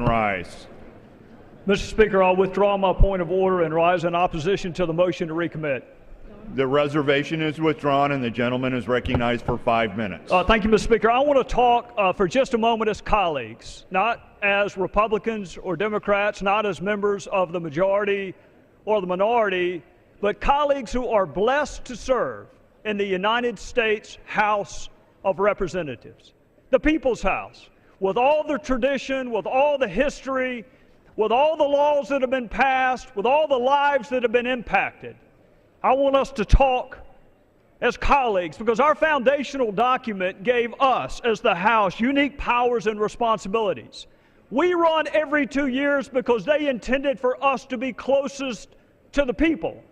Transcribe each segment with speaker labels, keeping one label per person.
Speaker 1: and rise.
Speaker 2: Mr. Speaker, I'll withdraw my point of order and rise in opposition to the motion to recommit.
Speaker 1: The reservation is withdrawn and the gentleman is recognized for 5 minutes.
Speaker 2: Thank you, Mr. Speaker. I want to talk for just a moment as colleagues, not as Republicans or Democrats, not as members of the majority or the minority, but colleagues who are blessed to serve in the United States House of Representatives, the People's House, with all the tradition, with all the history, with all the laws that have been passed, with all the lives that have been impacted. I want us to talk as colleagues because our foundational document gave us, as the House, unique powers and responsibilities. We run every 2 years because they intended for us to be closest to the people.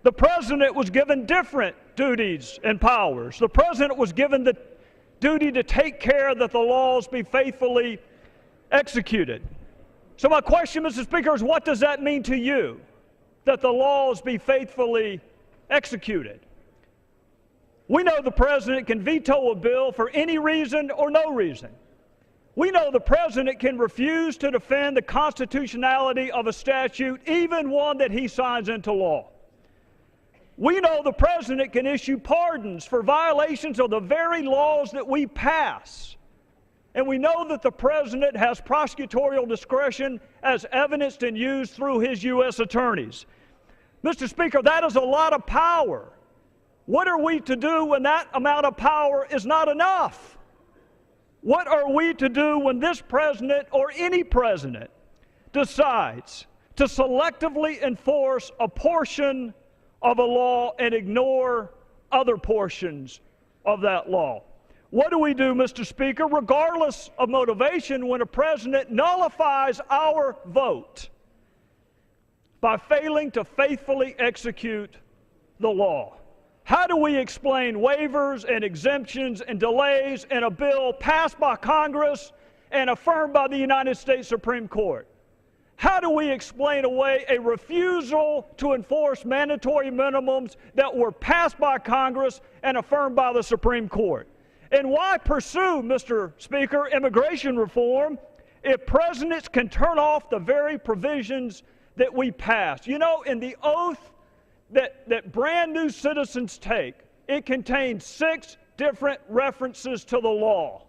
Speaker 2: The President was given different duties and powers. The President was given the duty to take care that the laws be faithfully executed. So my question, Mr. Speaker, is what does that mean to you, that the laws be faithfully executed? We know the President can veto a bill for any reason or no reason. We know the President can refuse to defend the constitutionality of a statute, even one that he signs into law. We know the President can issue pardons for violations of the very laws that we pass. And we know that the President has prosecutorial discretion as evidenced and used through his U.S. attorneys. Mr. Speaker, that is a lot of power. What are we to do when that amount of power is not enough? What are we to do when this President or any President decides to selectively enforce a portion of a law and ignore other portions of that law? What do we do, Mr. Speaker, regardless of motivation, when a president nullifies our vote by failing to faithfully execute the law? How do we explain waivers and exemptions and delays in a bill passed by Congress and affirmed by the United States Supreme Court? How do we explain away a refusal to enforce mandatory minimums that were passed by Congress and affirmed by the Supreme Court? And why pursue, Mr. Speaker, immigration reform if presidents can turn off the very provisions that we pass? You know, in the oath that brand new citizens take, it contains 6 different references to the law.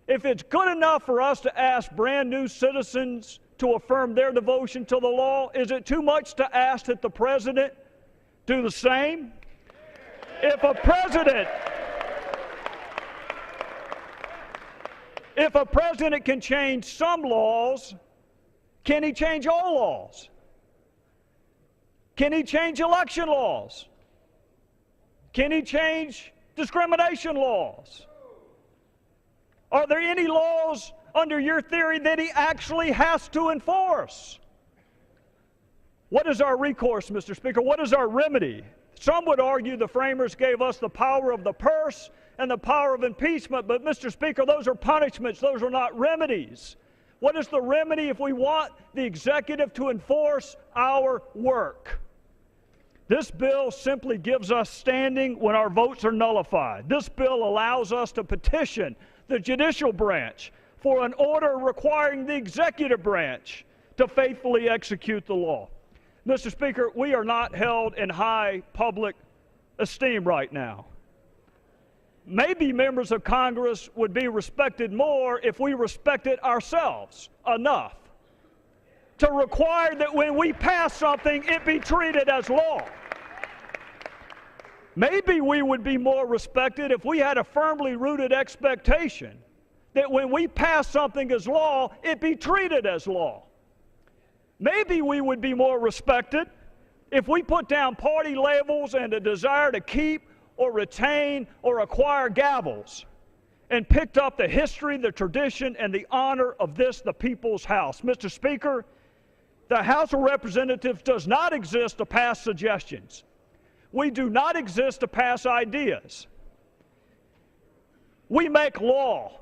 Speaker 2: If it's good enough for us to ask brand new citizens to affirm their devotion to the law, is it too much to ask that the President do the same? If a president can change some laws, can he change all laws? Can he change election laws? Can he change discrimination laws? Are there any laws under your theory that he actually has to enforce? What is our recourse, Mr. Speaker? What is our remedy? Some would argue the framers gave us the power of the purse and the power of impeachment, but Mr. Speaker, those are punishments, those are not remedies. What is the remedy if we want the executive to enforce our work? This bill simply gives us standing when our votes are nullified. This bill allows us to petition the judicial branch for an order requiring the executive branch to faithfully execute the law. Mr. Speaker, we are not held in high public esteem right now. Maybe members of Congress would be respected more if we respected ourselves enough to require that when we pass something, it be treated as law. Maybe we would be more respected if we had a firmly rooted expectation that when we pass something as law, it be treated as law. Maybe we would be more respected if we put down party labels and a desire to keep or retain or acquire gavels and picked up the history, the tradition, and the honor of this, the People's House. Mr. Speaker, the House of Representatives does not exist to pass suggestions. We do not exist to pass ideas. We make law.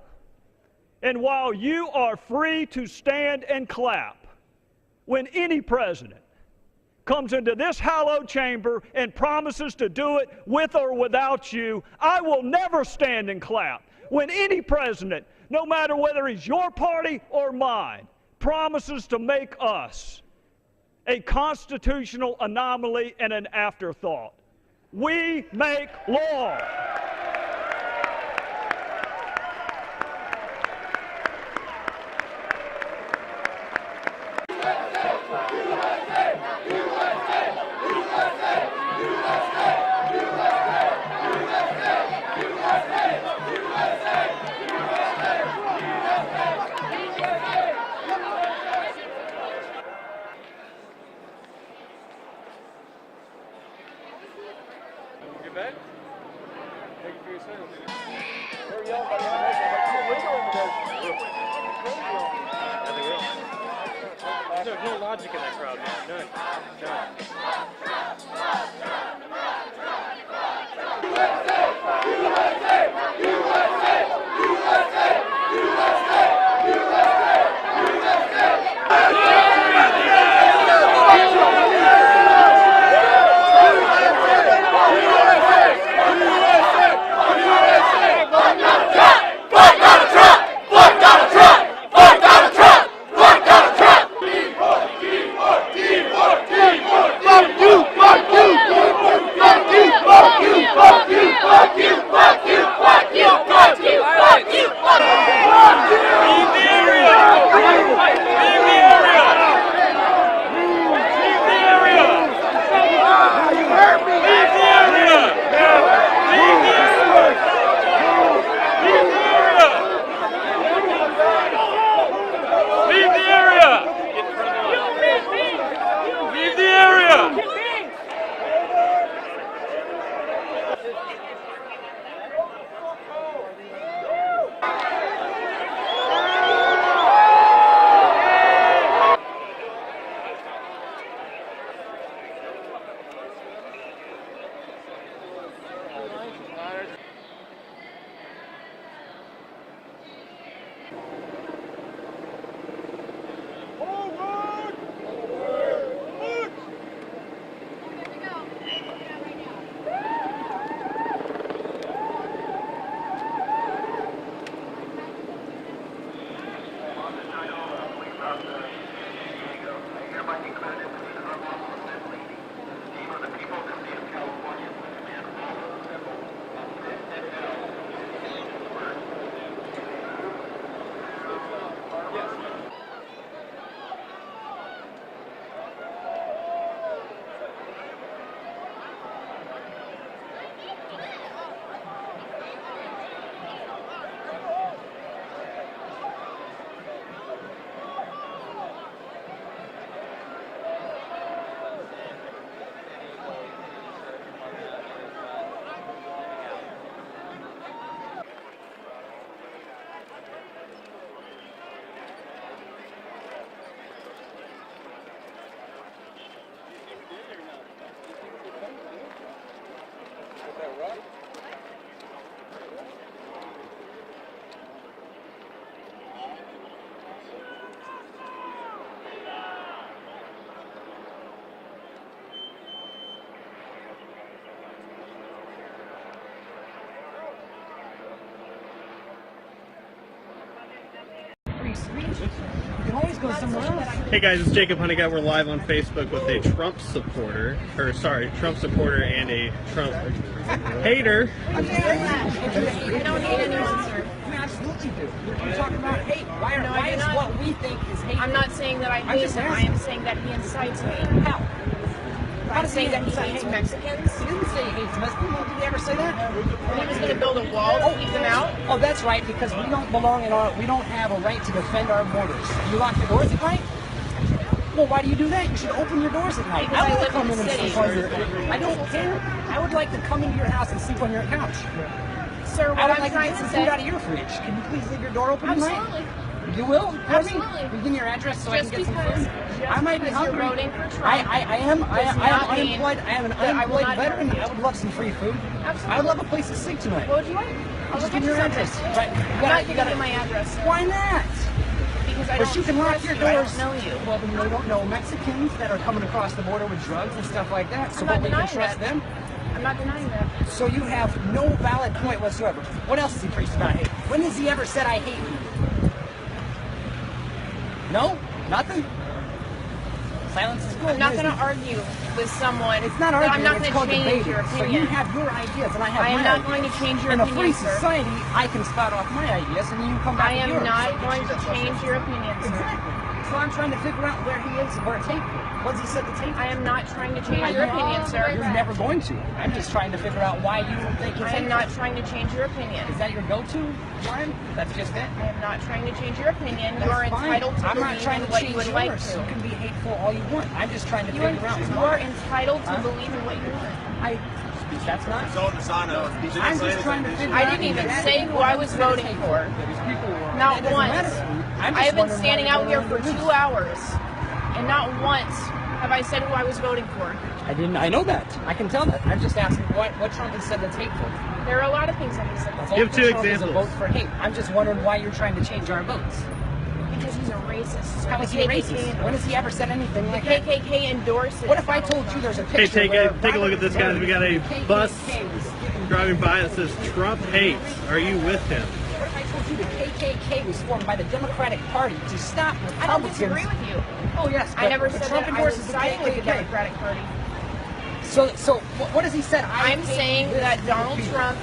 Speaker 2: And while you are free to stand and clap when any president comes into this hallowed chamber and promises to do it with or without you, I will never stand and clap when any president, no matter whether he's your party or mine, promises to make us a constitutional anomaly and an afterthought. We make law.
Speaker 3: Get back? Thank you for your service. There's no logic in that crowd, man. None.
Speaker 4: Hey guys, it's Jacob Honeycutt. We're live on Facebook with a Trump supporter, and a Trump hater.
Speaker 5: We don't hate anyone, sir.
Speaker 6: We absolutely do. You're talking about hate. Why is what we think is hate?
Speaker 5: I'm not saying that I hate him. I am saying that he incites hate.
Speaker 6: How?
Speaker 5: I'm saying that he hates Mexicans.
Speaker 6: He didn't say he hates Mexicans. Did he ever say that?
Speaker 5: He was going to build a wall to keep them out.
Speaker 6: Oh, that's right, because we don't belong in our, we don't have a right to defend our borders. You lock your doors at night? Well, why do you do that? You should open your doors at night.
Speaker 5: Because I
Speaker 6: would
Speaker 5: live
Speaker 6: come
Speaker 5: in the
Speaker 6: and
Speaker 5: city.
Speaker 6: sleep on your, I don't care. I would like to come into your house and sleep on your couch.
Speaker 5: Sir,
Speaker 6: I
Speaker 5: what
Speaker 6: would
Speaker 5: I'm
Speaker 6: like to
Speaker 5: trying
Speaker 6: get
Speaker 5: to
Speaker 6: some
Speaker 5: say...
Speaker 6: food out of your fridge. Can you please leave your door open tonight?
Speaker 5: Absolutely.
Speaker 6: You will?
Speaker 5: Absolutely.
Speaker 6: Will you give me your address so
Speaker 5: Just
Speaker 6: I can get
Speaker 5: because,
Speaker 6: some food? I might be hungry.
Speaker 5: you're voting for Trump
Speaker 6: I am
Speaker 5: not mean
Speaker 6: unemployed. I am an
Speaker 5: that I will
Speaker 6: unemployed
Speaker 5: not
Speaker 6: veteran.
Speaker 5: help you.
Speaker 6: I would love some free food.
Speaker 5: Absolutely.
Speaker 6: I would love a place to sleep tonight.
Speaker 5: What would you like? I'll
Speaker 6: Just
Speaker 5: look
Speaker 6: give me your
Speaker 5: up
Speaker 6: address.
Speaker 5: something.
Speaker 6: Right.
Speaker 5: I'm not giving you my address.
Speaker 6: Why not?
Speaker 5: Because I
Speaker 6: But
Speaker 5: don't
Speaker 6: you can lock
Speaker 5: trust
Speaker 6: your
Speaker 5: you. I
Speaker 6: doors.
Speaker 5: don't know you.
Speaker 6: Well, then they don't know Mexicans that are coming across the border with drugs and stuff like that. So
Speaker 5: I'm not
Speaker 6: but we can
Speaker 5: denying
Speaker 6: trust
Speaker 5: that.
Speaker 6: them.
Speaker 5: I'm not denying that.
Speaker 6: So you have no valid point whatsoever. What else has he preached about hate? When has he ever said I hate you? No? Nothing? Silence is good.
Speaker 5: I'm not going to argue with someone.
Speaker 6: It's not
Speaker 5: but
Speaker 6: arguing,
Speaker 5: I'm not
Speaker 6: it's
Speaker 5: going
Speaker 6: called
Speaker 5: to change
Speaker 6: debating.
Speaker 5: your
Speaker 6: So
Speaker 5: opinion.
Speaker 6: you have your ideas and I have
Speaker 5: I am
Speaker 6: my
Speaker 5: not
Speaker 6: ideas.
Speaker 5: going to change your
Speaker 6: In a
Speaker 5: opinion,
Speaker 6: free
Speaker 5: sir.
Speaker 6: society, I can spout off my ideas and you come back
Speaker 5: I
Speaker 6: with
Speaker 5: am
Speaker 6: yours.
Speaker 5: not going to change your opinion, sir.
Speaker 6: Exactly. So I'm trying to figure out where he is and where tape. What's he said the tape?
Speaker 5: I am not trying to change your opinion, sir.
Speaker 6: You're never going to. I'm just trying to figure out why you think it's
Speaker 5: I am not trying to change your opinion.
Speaker 6: Is that your go-to, Brian? That's just it?
Speaker 5: I am not trying to change your opinion. You
Speaker 6: That's
Speaker 5: are
Speaker 6: fine.
Speaker 5: entitled to
Speaker 6: I'm not
Speaker 5: believe
Speaker 6: trying
Speaker 5: in
Speaker 6: to
Speaker 5: what
Speaker 6: change
Speaker 5: you would
Speaker 6: yours.
Speaker 5: like
Speaker 6: You
Speaker 5: to.
Speaker 6: can be hateful all you want. I'm just trying to
Speaker 5: You
Speaker 6: figure out
Speaker 5: are
Speaker 6: why.
Speaker 5: entitled to believe in what you want.
Speaker 6: That's not.
Speaker 3: I'm
Speaker 6: I'm just trying to figure
Speaker 5: I
Speaker 6: out.
Speaker 5: didn't even say who I was voting for. Not
Speaker 6: It doesn't
Speaker 5: once.
Speaker 6: matter. I'm
Speaker 5: I
Speaker 6: just
Speaker 5: have been
Speaker 6: wondering
Speaker 5: standing
Speaker 6: why
Speaker 5: out
Speaker 6: you're
Speaker 5: here for
Speaker 6: voting
Speaker 5: 2 hours, and not once have I said who I was voting for.
Speaker 6: I didn't. I know that. I can tell that. I'm just asking what Trump has said that's hateful.
Speaker 5: There are a lot of things that he said that's
Speaker 4: Give
Speaker 6: Vote for
Speaker 4: two
Speaker 6: Trump is a
Speaker 4: examples.
Speaker 6: vote for hate. I'm just wondering why you're trying to change our votes.
Speaker 5: because he's a racist.
Speaker 6: How is he a racist? When has he ever said anything
Speaker 5: The
Speaker 6: like that?
Speaker 5: KKK endorses.
Speaker 6: What if I told you there's a
Speaker 4: Hey,
Speaker 6: picture
Speaker 4: take
Speaker 6: where
Speaker 4: a look at this, guys. We got a
Speaker 6: KKK
Speaker 4: bus
Speaker 6: was getting-
Speaker 4: driving by that says Trump hates. Are you with him?
Speaker 6: What if I told you the KKK was formed by the Democratic Party to stop
Speaker 5: I don't
Speaker 6: Republicans?
Speaker 5: disagree with you.
Speaker 6: Oh yes,
Speaker 5: I never
Speaker 6: but
Speaker 5: said
Speaker 6: Trump
Speaker 5: that I was
Speaker 6: endorses the
Speaker 5: siding with the
Speaker 6: KKK.
Speaker 5: Democratic Party.
Speaker 6: So what has he said?
Speaker 5: I'm
Speaker 6: hate
Speaker 5: saying
Speaker 6: this
Speaker 5: that Donald
Speaker 6: people.
Speaker 5: Trump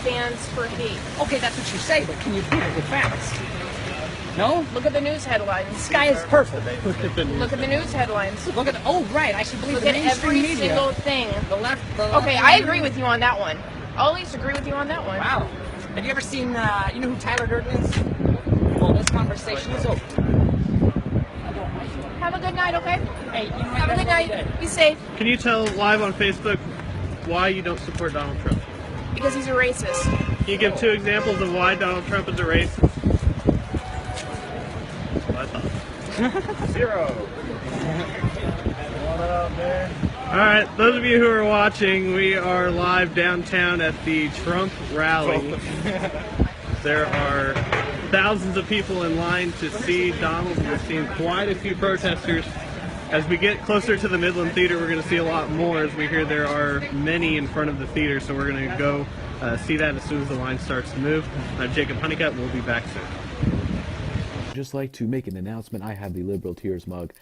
Speaker 5: stands for hate.
Speaker 6: Okay, that's what you say, but can you prove it with facts? No?
Speaker 5: Look at the news headlines.
Speaker 6: This guy is perfect.
Speaker 5: Look at the news headlines.
Speaker 6: Look at oh right, I should believe
Speaker 5: Look
Speaker 6: the
Speaker 5: at
Speaker 6: mainstream
Speaker 5: every
Speaker 6: media.
Speaker 5: single thing.
Speaker 6: The left.
Speaker 5: Okay, I agree with you on that one. I'll at least agree with you on that one.
Speaker 6: Wow. Have you ever seen? You know who Tyler Durden is? Well, this conversation is over.
Speaker 5: Have a good night, okay?
Speaker 6: Hey, you might
Speaker 5: Have a good night. Be safe.
Speaker 4: Can you tell live on Facebook why you don't support Donald Trump?
Speaker 5: Because he's a racist.
Speaker 4: Can you give two examples of why Donald Trump is a racist? That's what I thought.
Speaker 3: 0.
Speaker 4: All right, those of you who are watching, we are live downtown at the Trump rally. There are thousands of people in line to see Donald. We're seeing quite a few protesters. As we get closer to the Midland Theater, we're going to see a lot more as we hear there are many in front of the theater. So we're going to go see that as soon as the line starts to move. I'm Jacob Honeycutt. We'll be back soon.
Speaker 7: Just like to make an announcement, I have the Liberal Tears mug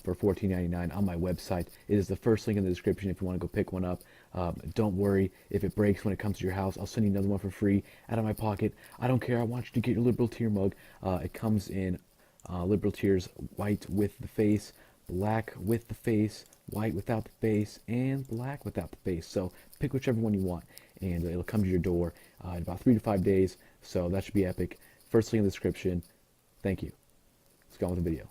Speaker 7: for $14.99 on my website. It is the first link in the description if you want to go pick one up. Don't worry if it breaks when it comes to your house. I'll send you another one for free out of my pocket. I don't care. I want you to get your Liberal Tear mug. It comes in Liberal Tears white with the face, black with the face, white without the face, and black without the face. So pick whichever one you want, and it'll come to your door in about 3 to 5 days. So that should be epic. First link in the description. Thank you. Let's go on with the video.